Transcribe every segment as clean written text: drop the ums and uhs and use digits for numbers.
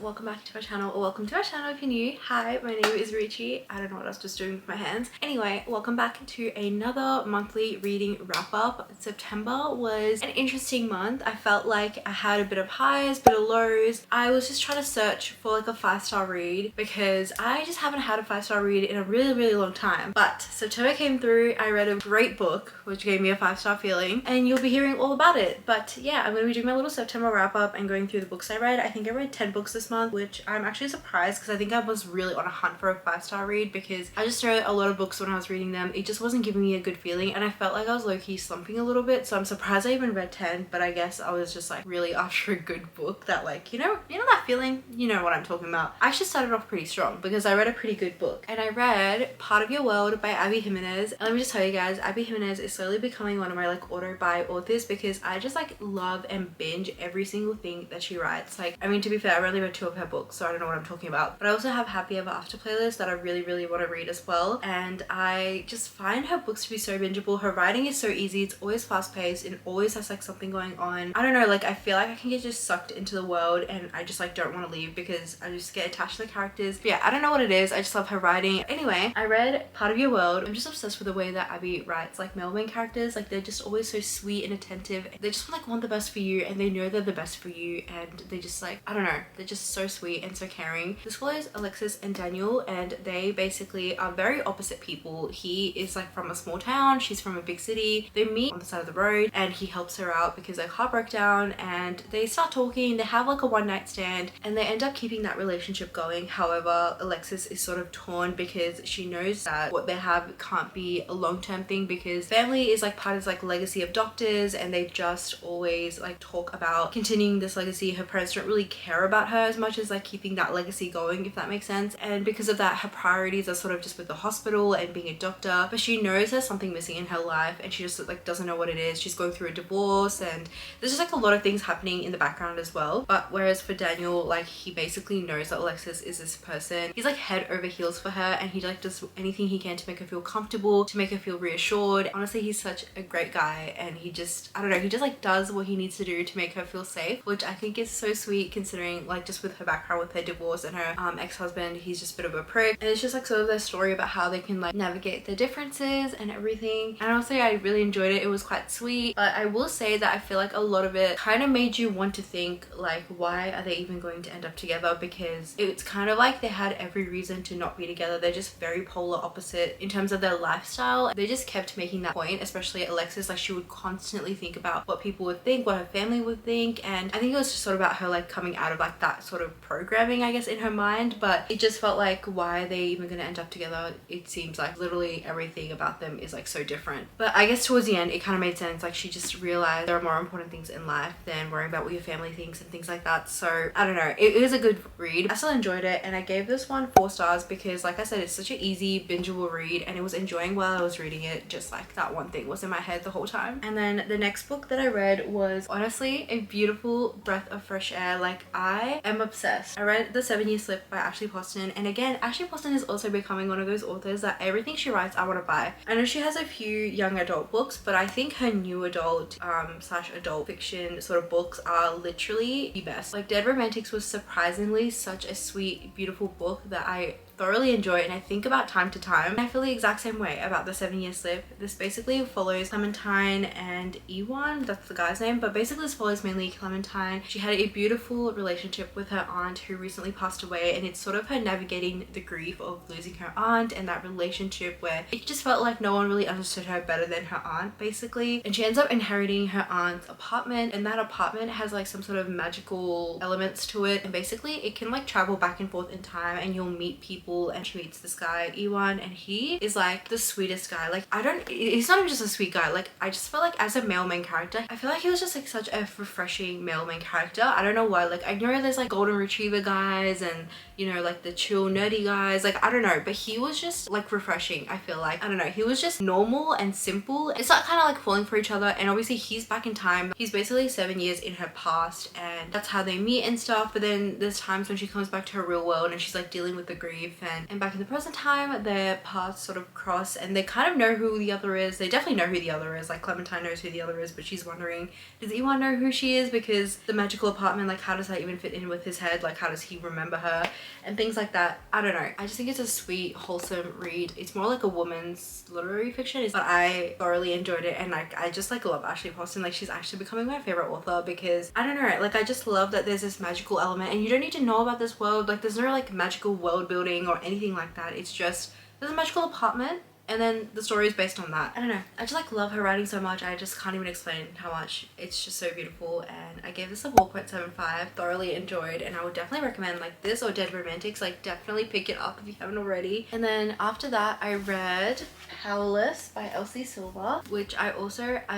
welcome back to my channel, or welcome to my channel if you're new. Hi, my name is Richie. I don't know what I was just doing with my hands. Anyway, welcome back to another monthly reading wrap up. September was an interesting month. I felt like I had a bit of highs, bit of lows. I was just trying to search for like a 5-star read because I just haven't had a 5-star read in a really long time. But September came through. I read a great book which gave me a 5-star feeling, and you'll be hearing all about it. But yeah, I'm going to be doing my little September wrap up and going through the books I read. I think I read 10 books this month, which I'm actually surprised because I think I was really on a hunt for a 5-star read because I just read a lot of books when I was reading them. It just wasn't giving me a good feeling and I felt like I was low-key slumping a little bit, so I'm surprised I even read 10. But I guess I was just like really after a good book that, like, you know that feeling? You know what I'm talking about. I actually started off pretty strong because I read a pretty good book, and I read Part of Your World by Abby Jimenez. And let me just tell you guys, Abby Jimenez is slowly becoming one of my like auto-buy authors because I just like love and binge every single thing that she writes. Like, I mean, to be fair, I've only read 2 of her books, so I don't know what I'm talking about. But I also have Happy Ever After playlist that I really want to read as well. And I just find her books to be so bingeable. Her writing is so easy. It's always fast-paced and always has like something going on. I don't know, like I feel like I can get just sucked into the world and I just like don't want to leave because I just get attached to the characters. But yeah, I don't know what it is. I just love her writing. Anyway, I read Part of Your World. I'm just obsessed with the way that Abby writes like Melbourne characters. Like, they're just always so sweet and attentive. They just like want the best for you, and they know they're the best for you, and they just like, I don't know, they're just so sweet and so caring. This follows Alexis and Daniel, and they basically are very opposite people. He is like from a small town, she's from a big city. They meet on the side of the road and he helps her out because their car broke down, and they start talking. They have like a one-night stand and they end up keeping that relationship going. However, Alexis is sort of torn because she knows that what they have can't be a long-term thing because family is like part of this like legacy of doctors, and they just always like talk about continuing this legacy. Her parents don't really care about her as much as like keeping that legacy going, if that makes sense. And because of that, her priorities are sort of just with the hospital and being a doctor. But she knows there's something missing in her life and she just like doesn't know what it is. She's going through a divorce and there's just like a lot of things happening in the background as well. But whereas for Daniel, like, he basically knows that Alexis is this person. He's like head over heels for her, and he like does anything he can to make her feel comfortable, to make her feel reassured. Honestly, he's such a great guy, and he just, I don't know, he just like does what he needs to do to make her feel safe, which I think is so sweet considering like just with her background with her divorce and her ex-husband. He's just a bit of a prick, and it's just like sort of their story about how they can like navigate their differences and everything. And honestly, I really enjoyed it. It was quite sweet, but I will say that I feel like a lot of it kind of made you want to think like, why are they even going to end up together? Because it's kind of like they had every reason to not be together. They're just very polar opposite in terms of their lifestyle. They just kept making that point, especially Alexis. Like, she would constantly think about what people would think, what her family would think, and I think it was just sort of about her like coming out of like that sort of programming, I guess, in her mind. But it just felt like, why are they even gonna end up together? It seems like literally everything about them is like so different. But I guess towards the end it kind of made sense. Like, she just realized there are more important things in life than worrying about what your family thinks and things like that. So I don't know, it is a good read. I still enjoyed it, and I gave this one 4 stars because, like I said, it's such an easy bingeable read, and it was enjoying while I was reading it. Just like that one thing was in my head the whole time. And then the next book that I read was honestly a beautiful breath of fresh air. Like, I am obsessed. I read The 7-Year Slip by Ashley Poston, and again, Ashley Poston is also becoming one of those authors that everything she writes I want to buy. I know she has a few young adult books, but I think her new adult slash adult fiction sort of books are literally the best. Like, Dead Romantics was surprisingly such a sweet, beautiful book that I thoroughly enjoy and I think about time to time. And I feel the exact same way about The 7-Year Slip. This basically follows Clementine and Ewan, that's the guy's name, but basically this follows mainly Clementine. She had a beautiful relationship with her aunt who recently passed away, and it's sort of her navigating the grief of losing her aunt and that relationship where it just felt like no one really understood her better than her aunt, basically. And she ends up inheriting her aunt's apartment, and that apartment has like some sort of magical elements to it, and basically it can like travel back and forth in time, and you'll meet people. And she meets this guy Ewan, and he is like the sweetest guy. Like, he's not even just a sweet guy. Like, I just felt like as a male main character, I feel like he was just like such a refreshing male main character. I don't know why. Like, I know there's like golden retriever guys and, you know, like the chill nerdy guys, like, I don't know, but he was just like refreshing. I feel like, I don't know, he was just normal and simple. It's not kind of like falling for each other, and obviously he's back in time. He's basically 7 years in her past, and that's how they meet and stuff. But then there's times when she comes back to her real world and she's like dealing with the grief fan, and back in the present time their paths sort of cross and they kind of know who the other is. They definitely know who the other is. Like Clementine knows who the other is, but she's wondering, does Ewan know who she is? Because the magical apartment, like how does that even fit in with his head? Like how does he remember her and things like that? I don't know. I just think it's a sweet, wholesome read. It's more like a woman's literary fiction, but I thoroughly enjoyed it, and like I just like love Ashley Poston. Like she's actually becoming my favorite author because I don't know, like I just love that there's this magical element and you don't need to know about this world. Like there's no like magical world building or anything like that. It's just there's a magical apartment and then the story is based on that. I don't know, I just like love her writing so much. I just can't even explain how much. It's just so beautiful, and I gave this a 4.75. Thoroughly enjoyed, and I would definitely recommend like this or Dead Romantics. Like definitely pick it up if you haven't already. And then after that I read Powerless by Elsie Silver, which I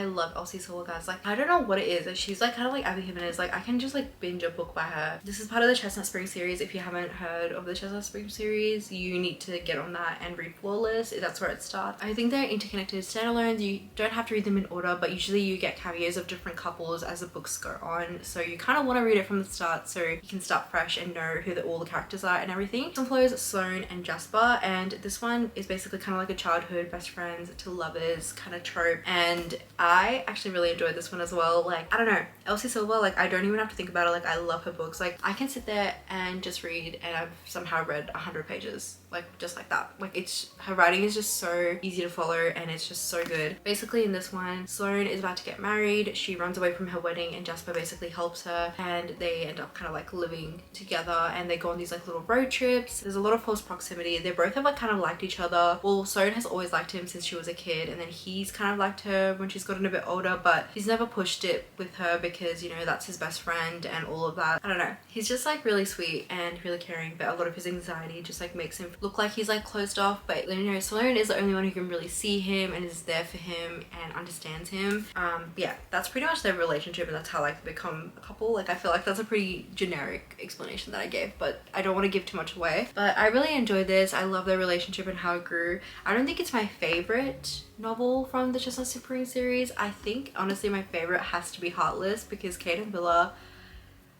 love Elsie Silver, guys. Like I don't know what it is. Like, she's like kind of like Abby Jimenez. Like I can just like binge a book by her. This is part of the Chestnut Spring series. If you haven't heard of the Chestnut Spring series, you need to get on that and read Flawless. That's where it starts. I think they're interconnected standalones. You don't have to read them in order, but usually you get cameos of different couples as the books go on, so you kind of want to read it from the start so you can start fresh and know who all the characters are and everything. This one follows Sloane and Jasper, and this one is basically kind of like a childhood best friends to lovers kind of trope, and I actually really enjoyed this one as well. Like I don't know, Elsie Silver, like I don't even have to think about it. Like I love her books. Like I can sit there and just read and I've somehow read 100 pages, like just like that. Like it's, her writing is just so easy to follow and it's just so good. Basically in this one, Sloane is about to get married. She runs away from her wedding and Jasper basically helps her, and they end up kind of like living together and they go on these like little road trips. There's a lot of close proximity. They both have like kind of liked each other. Well, Sloane has always liked him since she was a kid, and then he's kind of liked her when she's gotten a bit older, but he's never pushed it with her because, you know, that's his best friend and all of that. I don't know, he's just like really sweet and really caring, but a lot of his anxiety just like makes him look like he's like closed off. But you know, Sloane is the only one who can really see him and is there for him and understands him. Yeah, that's pretty much their relationship, and that's how like they become a couple. Like I feel like that's a pretty generic explanation that I gave, but I don't want to give too much away. But I really enjoyed this. I love their relationship and how it grew. I don't think it's my favorite novel from the Chestnut Spring series. I think honestly my favorite has to be Heartless, because Kate and Billa,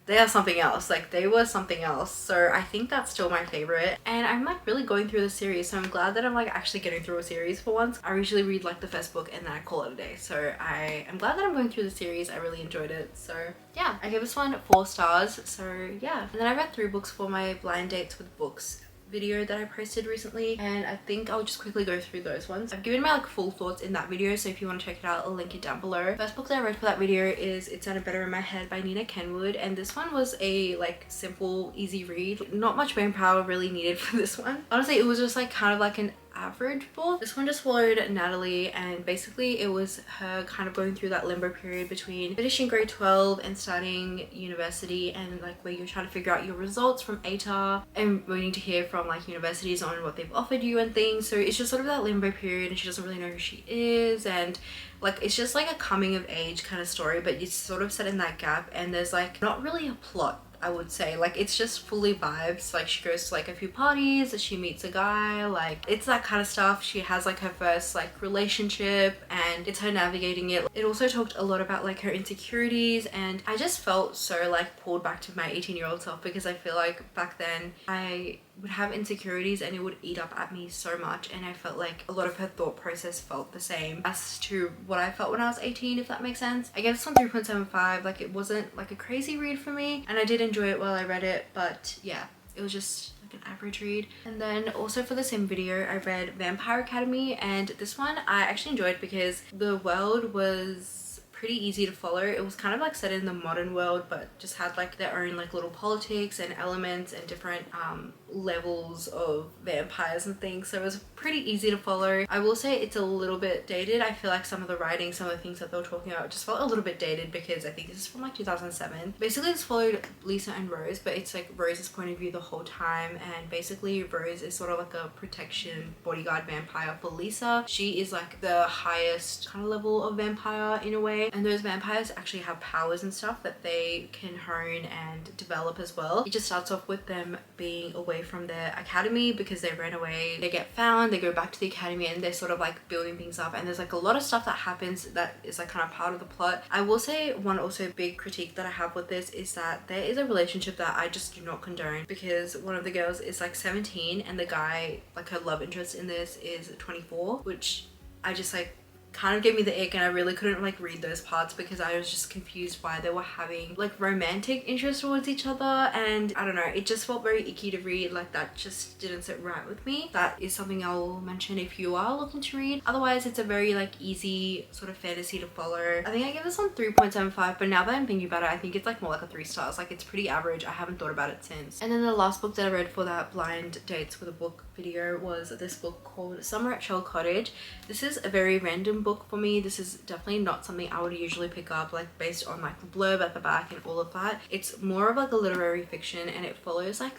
they are something else. Like they were something else. So I think that's still my favorite, and I'm like really going through the series, so I'm glad that I'm like actually getting through a series for once. I usually read like the first book and then I call it a day, so I am glad that I'm going through the series. I really enjoyed it. So yeah, I gave this one 4 stars. So yeah, and then I read 3 books for my blind dates with books video that I posted recently, and I think I'll just quickly go through those ones. I've given my like full thoughts in that video, so if you want to check it out, I'll link it down below. First book that I read for that video is It Sounded Better in My Head by Nina Kenwood, and this one was a like simple, easy read. Not much brain power really needed for this one. Honestly, it was just like kind of like an average book. This one just followed Natalie, and basically it was her kind of going through that limbo period between finishing grade 12 and starting university, and like where you're trying to figure out your results from ATAR and waiting to hear from like universities on what they've offered you and things. So it's just sort of that limbo period, and she doesn't really know who she is, and like it's just like a coming of age kind of story, but it's sort of set in that gap, and there's like not really a plot, I would say. Like it's just fully vibes. Like she goes to like a few parties, she meets a guy, like it's that kind of stuff. She has like her first like relationship, and it's her navigating it. It also talked a lot about like her insecurities, and I just felt so like pulled back to my 18-year-old self, because I feel like back then I would have insecurities and it would eat up at me so much, and I felt like a lot of her thought process felt the same as to what I felt when I was 18, if that makes sense. I gave this one 3.75. like it wasn't like a crazy read for me, and I did enjoy it while I read it, but yeah, it was just like an average read. And then also for the same video I read Vampire Academy, and this one I actually enjoyed because the world was pretty easy to follow. It was kind of like set in the modern world, but just had like their own like little politics and elements and different levels of vampires and things, so it was pretty easy to follow. I will say it's a little bit dated. I feel like some of the writing, some of the things that they were talking about just felt a little bit dated, because I think this is from like 2007. Basically this followed Lisa and Rose, but it's like Rose's point of view the whole time, and basically Rose is sort of like a protection bodyguard vampire for Lisa. She is like the highest kind of level of vampire in a way, and those vampires actually have powers and stuff that they can hone and develop as well. It just starts off with them being aware away from their academy because they ran away. They get found, they go back to the academy, and they're sort of like building things up, and there's like a lot of stuff that happens that is like kind of part of the plot. I will say one also big critique that I have with this is that there is a relationship that I just do not condone, because one of the girls is like 17 and the guy, like her love interest in this, is 24, which I just like kind of gave me the ick, and I really couldn't like read those parts because I was just confused why they were having like romantic interest towards each other, and I don't know, it just felt very icky to read. Like that just didn't sit right with me. That is something I'll mention if you are looking to read. Otherwise, it's a very like easy sort of fantasy to follow. I think I give this one 3.75, but now that I'm thinking about it, I think it's like more like a 3 stars. Like it's pretty average. I haven't thought about it since. And then the last book that I read for that blind dates with a book video was this book called Summer at Shell Cottage. This is a very random book for me. This is definitely not something I would usually pick up, like based on like the blurb at the back and all of that. It's more of like a literary fiction, and it follows like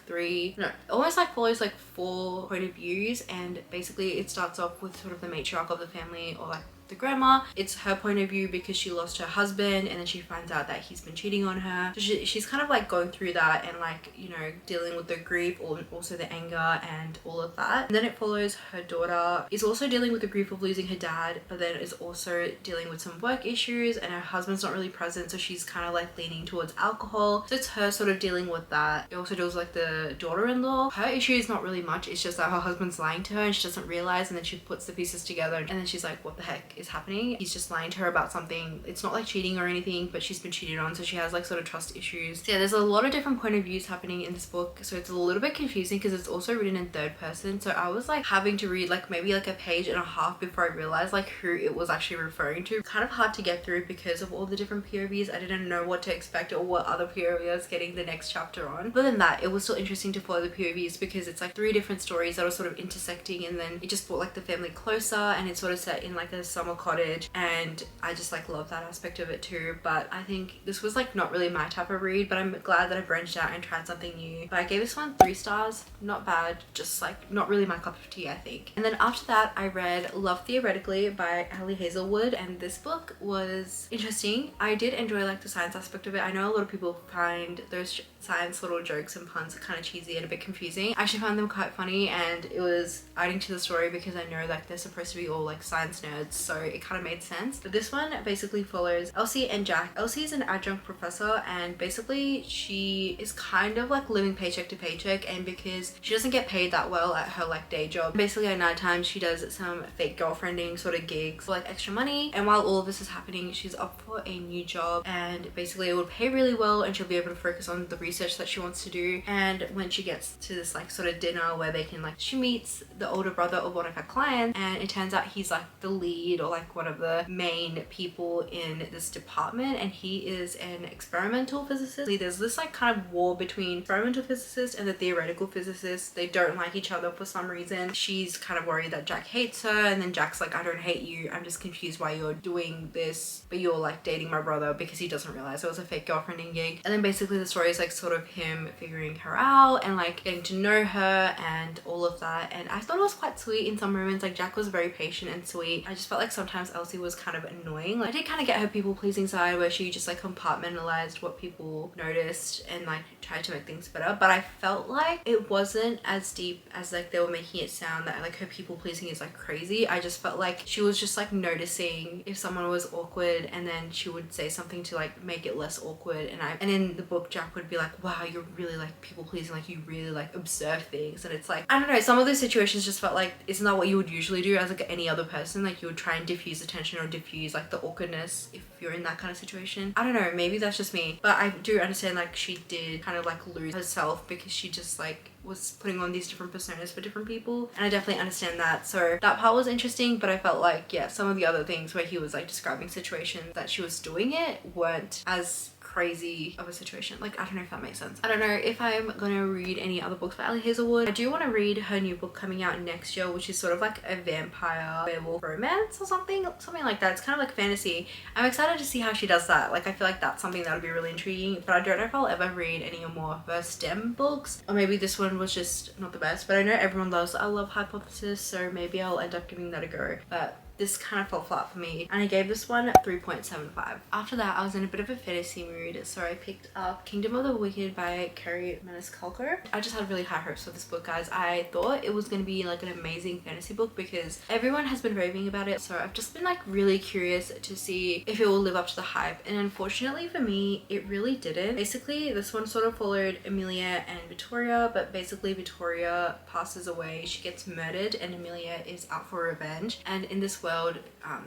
almost like follows like 4 point of views, and basically it starts off with sort of the matriarch of the family, or like the grandma. It's her point of view because she lost her husband, and then she finds out that he's been cheating on her. So she's kind of like going through that and like, you know, dealing with the grief, or also the anger and all of that. And then it follows her daughter is also dealing with the grief of losing her dad, but then is also dealing with some work issues, and her husband's not really present, so she's kind of like leaning towards alcohol. So it's her sort of dealing with that. It also deals with like the daughter-in-law. Her issue is not really much, it's just that her husband's lying to her and she doesn't realize, and then she puts the pieces together, and then she's like, what the heck is happening? He's just lying to her about something. It's not like cheating or anything, but she's been cheated on, so she has like sort of trust issues. So yeah, there's a lot of different point of views happening in this book, so it's a little bit confusing because it's also written in 3rd person. So I was like having to read like maybe like a page and a half before I realized like who it was actually referring to. Kind of hard to get through because of all the different POVs. I didn't know what to expect or what other POV I was getting the next chapter on. But than that, it was still interesting to follow the POVs because it's like 3 different stories that are sort of intersecting, and then it just brought like the family closer, and it's sort of set in like a summer cottage, and I just like love that aspect of it too. But I think this was like not really my type of read, but I'm glad that I branched out and tried something new. But I gave this one 3 stars. Not bad, just like not really my cup of tea, I think. And then after that, I read Love Theoretically by Ali Hazelwood, and this book was interesting. I did enjoy like the science aspect of it. I know a lot of people find those science little jokes and puns kind of cheesy and a bit confusing. I actually found them quite funny, and it was adding to the story because I know like they're supposed to be all like science nerds, so it kind of made sense. But this one basically follows Elsie and Jack. Elsie is an adjunct professor, and basically she is kind of like living paycheck to paycheck, and because she doesn't get paid that well at her like day job, basically at night time she does some fake girlfriending sort of gigs for like extra money. And while all of this is happening, she's up for a new job, and basically it would pay really well, and she'll be able to focus on the research that she wants to do. And when she gets to this like sort of dinner where they can like, she meets the older brother of one of her clients, and it turns out he's like the lead or like one of the main people in this department, and he is an experimental physicist. There's this like kind of war between experimental physicists and the theoretical physicists. They don't like each other for some reason. She's kind of worried that Jack hates her, and then Jack's like, I don't hate you, I'm just confused why you're doing this, but you're like dating my brother, because he doesn't realize it was a fake girlfriending gig. And then basically the story is like sort of him figuring her out and like getting to know her and all of that. And I thought it was quite sweet in some moments. Like Jack was very patient and sweet. I just felt like sometimes Elsie was kind of annoying. Like I did kind of get her people pleasing side where she just like compartmentalized what people noticed and like tried to make things better, but I felt like it wasn't as deep as like they were making it sound, that like her people pleasing is like crazy. I just felt like she was just like noticing if someone was awkward, and then she would say something to like make it less awkward. And in the book Jack would be like, wow, you're really like people pleasing, like you really like observe things. And it's like, I don't know, some of those situations just felt like, isn't that what you would usually do as like any other person? Like you would try and diffuse the tension or diffuse like the awkwardness if you're in that kind of situation. I don't know, maybe that's just me, but I do understand like she did kind of like lose herself because she just like was putting on these different personas for different people, and I definitely understand that. So that part was interesting, but I felt like, yeah, some of the other things where he was like describing situations that she was doing it weren't as crazy of a situation. Like I don't know if that makes sense. I don't know if I'm gonna read any other books by Ali Hazelwood. I do want to read her new book coming out next year, which is sort of like a vampire werewolf romance or something like that. It's kind of like fantasy. I'm excited to see how she does that. Like I feel like that's something that would be really intriguing, but I don't know if I'll ever read any more of her STEM books, or maybe this one was just not the best. But I know everyone loves I Love Hypothesis, so maybe I'll end up giving that a go. But this kind of fell flat for me, and I gave this one 3.75. After that, I was in a bit of a fantasy mood, so I picked up Kingdom of the Wicked by Carrie Maniscalco. I just had really high hopes for this book, guys. I thought it was going to be like an amazing fantasy book because everyone has been raving about it, so I've just been like really curious to see if it will live up to the hype, and unfortunately for me, it really didn't. Basically, this one sort of followed Amelia and Victoria, but basically Victoria passes away, she gets murdered, and Amelia is out for revenge. And in this world,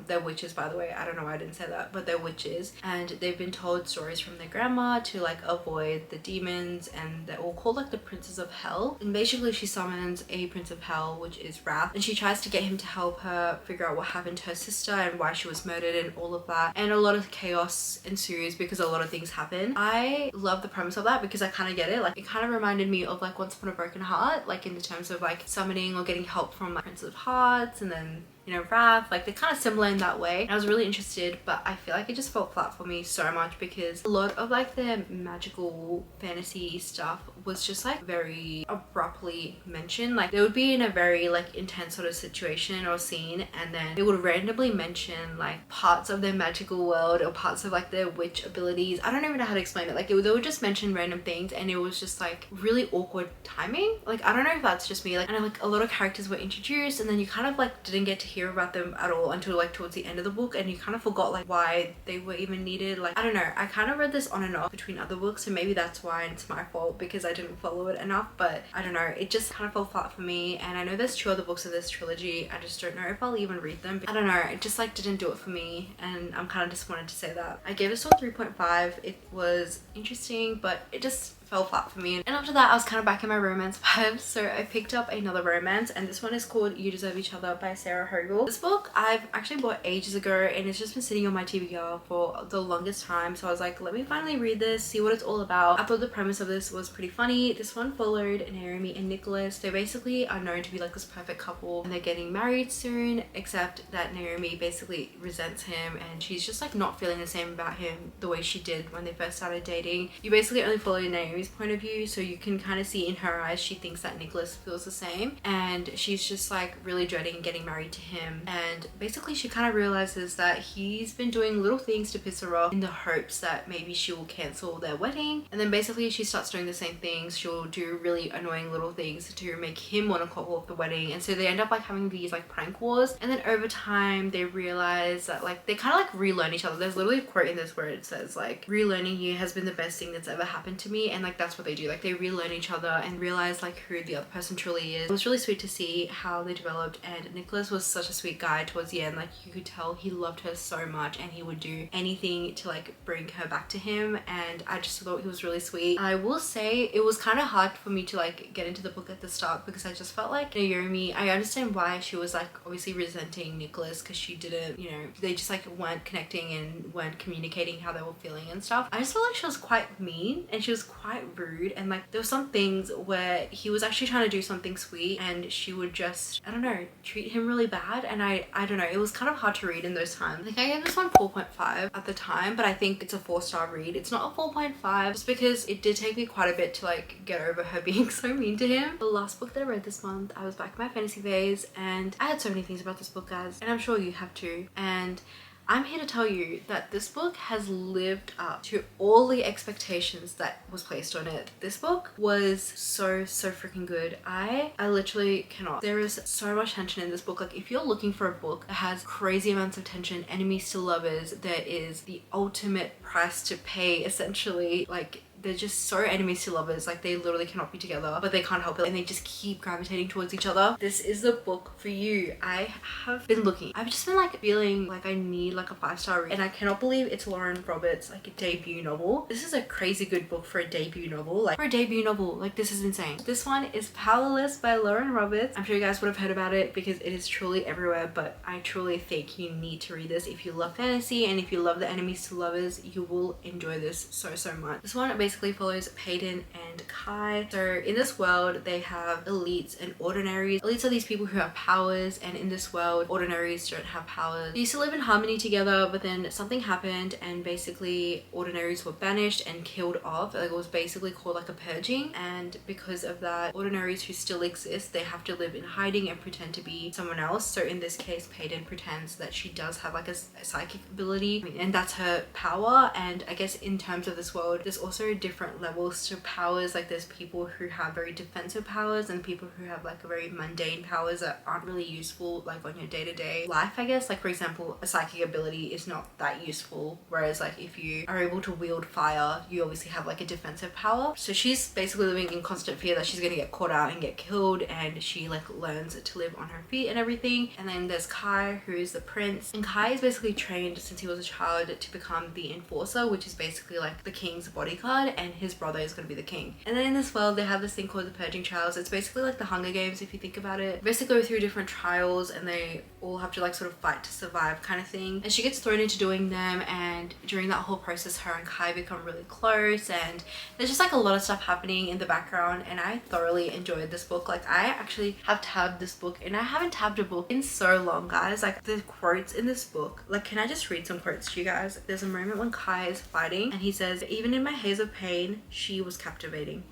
they're witches, by the way. I don't know why I didn't say that, but they're witches, and they've been told stories from their grandma to like avoid the demons, and they're all called like the princes of hell. And basically she summons a prince of hell, which is Wrath, and she tries to get him to help her figure out what happened to her sister and why she was murdered and all of that, and a lot of chaos ensues because a lot of things happen. I love the premise of that because I kind of get it. Like, it kind of reminded me of like Once Upon a Broken Heart, like in the terms of like summoning or getting help from like Prince of Hearts, and then, you know, Wrath. Like, they're kind of similar in that way. And I was really interested, but I feel like it just fell flat for me so much because a lot of like the magical fantasy stuff was just like very abruptly mentioned. Like, they would be in a very like intense sort of situation or scene, and then they would randomly mention like parts of their magical world or parts of like their witch abilities. I don't even know how to explain it. Like, they would just mention random things, and it was just like really awkward timing. Like, I don't know if that's just me. Like, and like a lot of characters were introduced, and then you kind of like didn't get to hear about them at all until like towards the end of the book, and you kind of forgot like why they were even needed. Like, I don't know, I kind of read this on and off between other books, so maybe that's why it's my fault because I didn't follow it enough. But I don't know, it just kind of fell flat for me, and I know there's 2 other books of this trilogy. I just don't know if I'll even read them. I don't know, it just like didn't do it for me, and I'm kind of disappointed to say that. I gave this one 3.5. It was interesting, but it just fell flat for me. And after that, I was kind of back in my romance vibes, so I picked up another romance, and this one is called You Deserve Each Other by Sarah Hogle. This book I've actually bought ages ago, and it's just been sitting on my TBR for the longest time, so I was like, let me finally read this, see what it's all about. I thought the premise of this was pretty funny. This one followed Naomi and Nicholas. They basically are known to be like this perfect couple, and they're getting married soon, except that Naomi basically resents him, and she's just like not feeling the same about him the way she did when they first started dating. You basically only follow Naomi's point of view, so you can kind of see in her eyes she thinks that Nicholas feels the same, and she's just like really dreading getting married to him. And basically she kind of realizes that he's been doing little things to piss her off in the hopes that maybe she will cancel their wedding, and then basically she starts doing the same things. She'll do really annoying little things to make him want to call off the wedding, and so they end up like having these like prank wars, and then over time they realize that like they kind of like relearn each other. There's literally a quote in this where it says like, relearning you has been the best thing that's ever happened to me, and like that's what they do. Like, they relearn each other and realize like who the other person truly is. It was really sweet to see how they developed, and Nicholas was such a sweet guy towards the end. Like, you could tell he loved her so much, and he would do anything to like bring her back to him, and I just thought he was really sweet. I will say it was kind of hard for me to like get into the book at the start because I just felt like Naomi, I understand why she was like obviously resenting Nicholas because she didn't, you know, they just like weren't connecting and weren't communicating how they were feeling and stuff. I just felt like she was quite mean, and she was quite rude, and like there were some things where he was actually trying to do something sweet and she would just, I don't know, treat him really bad, and I don't know, it was kind of hard to read in those times. I think I gave this one 4.5 at the time, but I think it's a 4-star read. It's not a 4.5 just because it did take me quite a bit to like get over her being so mean to him. The last book that I read this month, I was back in my fantasy phase, and I had so many things about this book, guys, and I'm sure you have too, and I'm here to tell you that this book has lived up to all the expectations that was placed on it. This book was so freaking good. I literally cannot. There is so much tension in this book. Like, if you're looking for a book that has crazy amounts of tension, enemies to lovers, there is the ultimate price to pay, essentially. Like, they're just so enemies to lovers, like they literally cannot be together, but they can't help it, and they just keep gravitating towards each other. This is the book for you. I have been looking, I've just been like feeling like I need like a 5-star read, and I cannot believe it's Lauren Roberts' like a debut novel. This is a crazy good book for a debut novel. Like, for a debut novel, like, this is insane. This one is Powerless by Lauren Roberts. I'm sure you guys would have heard about it because it is truly everywhere, but I truly think you need to read this if you love fantasy, and if you love the enemies to lovers, you will enjoy this so much. This one basically basically follows Peyton and Kai. So in this world they have elites and ordinaries. Elites are these people who have powers, and in this world ordinaries don't have powers. They used to live in harmony together, but then something happened and basically ordinaries were banished and killed off. Like, it was basically called like a purging, and because of that, ordinaries who still exist, they have to live in hiding and pretend to be someone else. So in this case, Peyton pretends that she does have like a psychic ability, and that's her power. And I guess in terms of this world, there's also different levels to powers. Like, there's people who have very defensive powers and people who have like a very mundane powers that aren't really useful like on your day-to-day life, I guess. Like, for example, a psychic ability is not that useful, whereas like if you are able to wield fire, you obviously have like a defensive power. So she's basically living in constant fear that she's gonna get caught out and get killed, and she like learns to live on her feet and everything. And then there's Kai, who is the prince, and Kai is basically trained since he was a child to become the enforcer, which is basically like the king's bodyguard, and his brother is going to be the king. And then in this world they have this thing called the purging trials. It's basically like the Hunger Games if you think about it. They basically go through different trials and they all have to like sort of fight to survive kind of thing, and she gets thrown into doing them, and during that whole process her and Kai become really close, and there's just like a lot of stuff happening in the background. And I thoroughly enjoyed this book. Like, I actually have tabbed this book, and I haven't tabbed a book in so long, guys. Like, the quotes in this book, like, can I just read some quotes to you guys? There's a moment when Kai is fighting and he says, "Even in my haze of pain, she was captivating."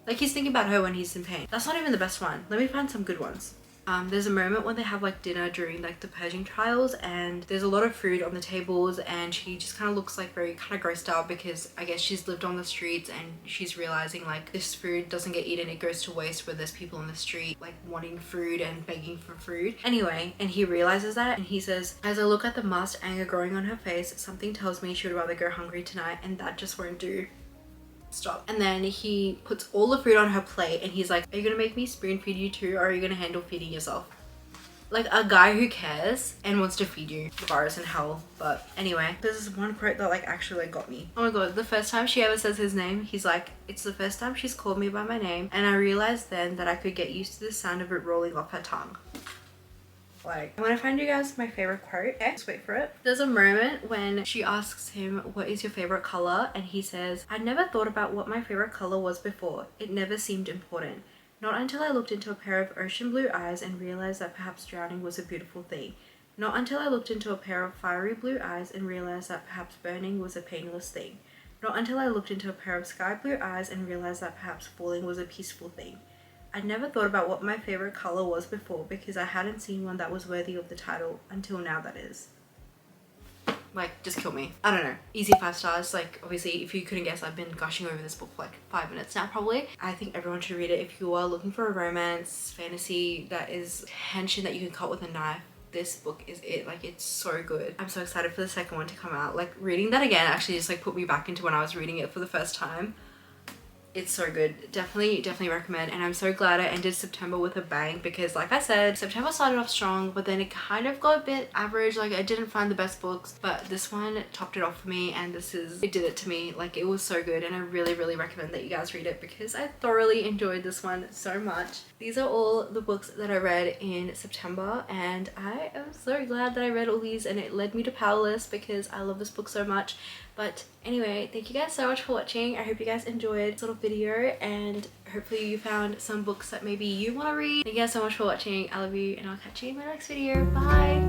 Like, he's thinking about her when he's in pain. That's not even the best one. Let me find some good ones. There's a moment when they have like dinner during like the purging trials, and there's a lot of food on the tables, and she just kind of looks like very kind of grossed out because I guess she's lived on the streets and she's realizing like this food doesn't get eaten, it goes to waste where there's people on the street like wanting food and begging for food. Anyway, and he realizes that, and he says, "As I look at the masked anger growing on her face, something tells me she would rather go hungry tonight, and that just won't do. Stop." And then he puts all the food on her plate and he's like, "Are you gonna make me spoon feed you too, or are you gonna handle feeding yourself?" Like, a guy who cares and wants to feed you. The bar is in hell. But anyway, there's this one quote that like actually like got me. Oh my god, the first time she ever says his name, he's like, "It's the first time she's called me by my name, and I realized then that I could get used to the sound of it rolling off her tongue." Like, I'm gonna find you guys my favorite quote. Okay, just wait for it. There's a moment when she asks him, "What is your favorite color?" And he says, "I never thought about what my favorite color was before. It never seemed important. Not until I looked into a pair of ocean blue eyes and realized that perhaps drowning was a beautiful thing. Not until I looked into a pair of fiery blue eyes and realized that perhaps burning was a painless thing. Not until I looked into a pair of sky blue eyes and realized that perhaps falling was a peaceful thing. I'd never thought about what my favorite color was before because I hadn't seen one that was worthy of the title until now, that is." Like, just kill me. I don't know. Easy 5 stars. Like, obviously, if you couldn't guess, I've been gushing over this book for like 5 minutes now, probably. I think everyone should read it if you are looking for a romance, fantasy that is tension that you can cut with a knife. This book is it. Like, it's so good. I'm so excited for the second one to come out. Like, reading that again actually just like put me back into when I was reading it for the first time. It's so good. Definitely recommend. And I'm so glad I ended September with a bang because, like I said, September started off strong, but then it kind of got a bit average. Like, I didn't find the best books, but this one topped it off for me, and it did it to me. Like, it was so good, and I really recommend that you guys read it because I thoroughly enjoyed this one so much. These are all the books that I read in September, and I am so glad that I read all these, and it led me to Powerless because I love this book so much. But anyway, thank you guys so much for watching. I hope you guys enjoyed this little video, and hopefully you found some books that maybe you want to read. Thank you guys so much for watching. I love you, and I'll catch you in my next video. Bye!